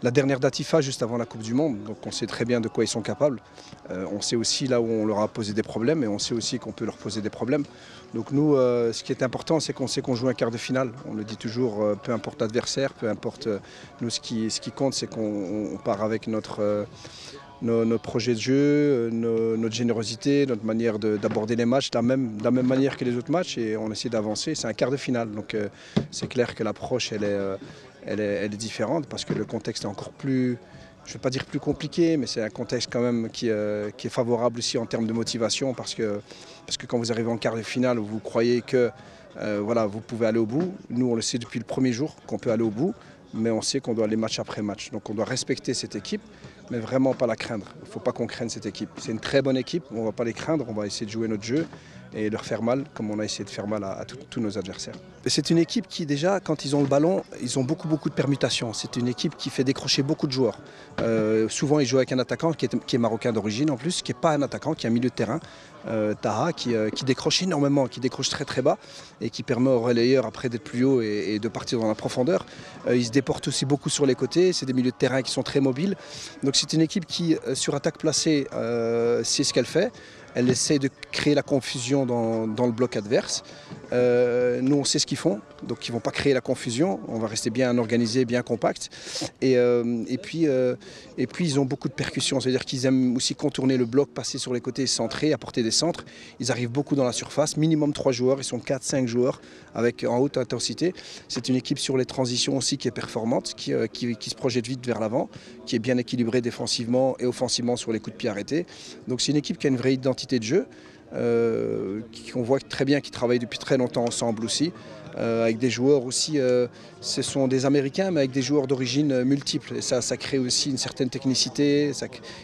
la dernière date IFA juste avant la Coupe du Monde, donc on sait très bien de quoi ils sont capables. On sait aussi là où on leur a posé des problèmes et on sait aussi qu'on peut leur poser des problèmes. Donc nous, ce qui est important, c'est qu'on sait qu'on joue un quart de finale. On le dit toujours, peu importe l'adversaire, peu importe. Nous, ce qui compte, c'est qu'on part avec nos projets de jeu, notre générosité, notre manière d'aborder les matchs de la même manière que les autres matchs et on essaie d'avancer. C'est un quart de finale, donc c'est clair que l'approche elle est différente parce que le contexte est encore plus, je ne vais pas dire plus compliqué, mais c'est un contexte quand même qui est favorable aussi en termes de motivation parce que quand vous arrivez en quart de finale, vous croyez que voilà, vous pouvez aller au bout. Nous, on le sait depuis le premier jour qu'on peut aller au bout, mais on sait qu'on doit aller match après match. Donc on doit respecter cette équipe, mais vraiment pas la craindre. Il ne faut pas qu'on craigne cette équipe. C'est une très bonne équipe, on ne va pas les craindre, on va essayer de jouer notre jeu et leur faire mal comme on a essayé de faire mal à tous nos adversaires. C'est une équipe qui déjà, quand ils ont le ballon, ils ont beaucoup de permutations. C'est une équipe qui fait décrocher beaucoup de joueurs. Souvent ils jouent avec un attaquant qui est marocain d'origine en plus, qui n'est pas un attaquant, qui est un milieu de terrain. Taha qui décroche énormément, qui décroche très bas et qui permet aux relayeurs après d'être plus haut et de partir dans la profondeur. Ils se déportent aussi beaucoup sur les côtés, c'est des milieux de terrain qui sont très mobiles. Donc c'est une équipe qui, sur attaque placée, sait ce qu'elle fait. Elle essaie de créer la confusion dans le bloc adverse. Nous, on sait ce qu'ils font, donc ils ne vont pas créer la confusion. On va rester bien organisé, bien compact. Et puis, ils ont beaucoup de percussions, c'est-à-dire qu'ils aiment aussi contourner le bloc, passer sur les côtés, centrer, apporter des centres. Ils arrivent beaucoup dans la surface, minimum 3 joueurs, ils sont 4-5 joueurs en haute intensité. C'est une équipe sur les transitions aussi qui est performante, qui se projette vite vers l'avant, qui est bien équilibrée défensivement et offensivement sur les coups de pied arrêtés. Donc c'est une équipe qui a une vraie identité de jeu. On voit très bien qu'ils travaillent depuis très longtemps ensemble aussi, avec des joueurs aussi, ce sont des Américains mais avec des joueurs d'origine multiples et ça crée aussi une certaine technicité,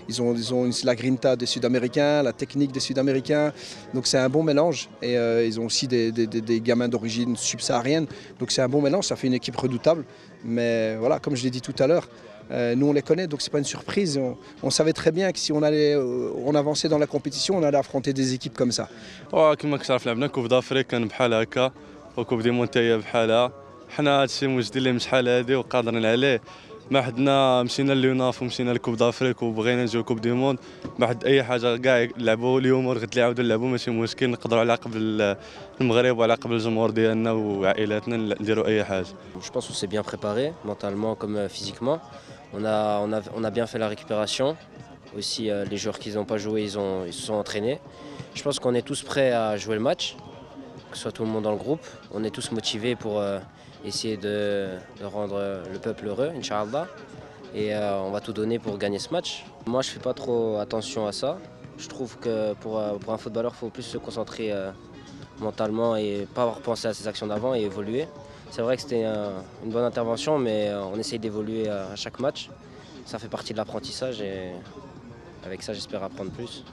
ils ont la grinta des Sud-Américains, la technique des Sud-Américains, donc c'est un bon mélange et ils ont aussi des gamins d'origine subsaharienne, donc c'est un bon mélange, ça fait une équipe redoutable, mais voilà, comme je l'ai dit tout à l'heure, nous on les connaît donc c'est pas une surprise, on savait très bien que si on avançait dans la compétition on allait affronter des équipes comme ça. كما كتعرف لعبنا كوب دافريك كان بحال هكا وكوب دي مونتايا بحالها حنا هادشي موجودين ليه من شحال هادي وقادرين عليه ما حدنا مشينا ليوناف ومشينا لكوب دافريك وبغينا نجيو كوب دي موند ما حد اي حاجه كاع نلعبوا اليوم وغد يعاودوا نلعبوا ماشي مشكل نقدروا على قبل المغرب وعلى قبل الجمهور ديالنا وعائلاتنا نديروا اي حاجه. Je pense qu'on s'est bien préparé mentalement comme physiquement. On a bien fait la récupération. Aussi, les joueurs qui n'ont pas joué, ils se sont entraînés. Je pense qu'on est tous prêts à jouer le match, que ce soit tout le monde dans le groupe. On est tous motivés pour essayer de rendre le peuple heureux, Inch'Allah. Et on va tout donner pour gagner ce match. Moi, je ne fais pas trop attention à ça. Je trouve que pour un footballeur, il faut plus se concentrer mentalement et pas avoir pensé à ses actions d'avant et évoluer. C'est vrai que c'était une bonne intervention, mais on essaye d'évoluer à chaque match. Ça fait partie de l'apprentissage et avec ça, j'espère apprendre plus.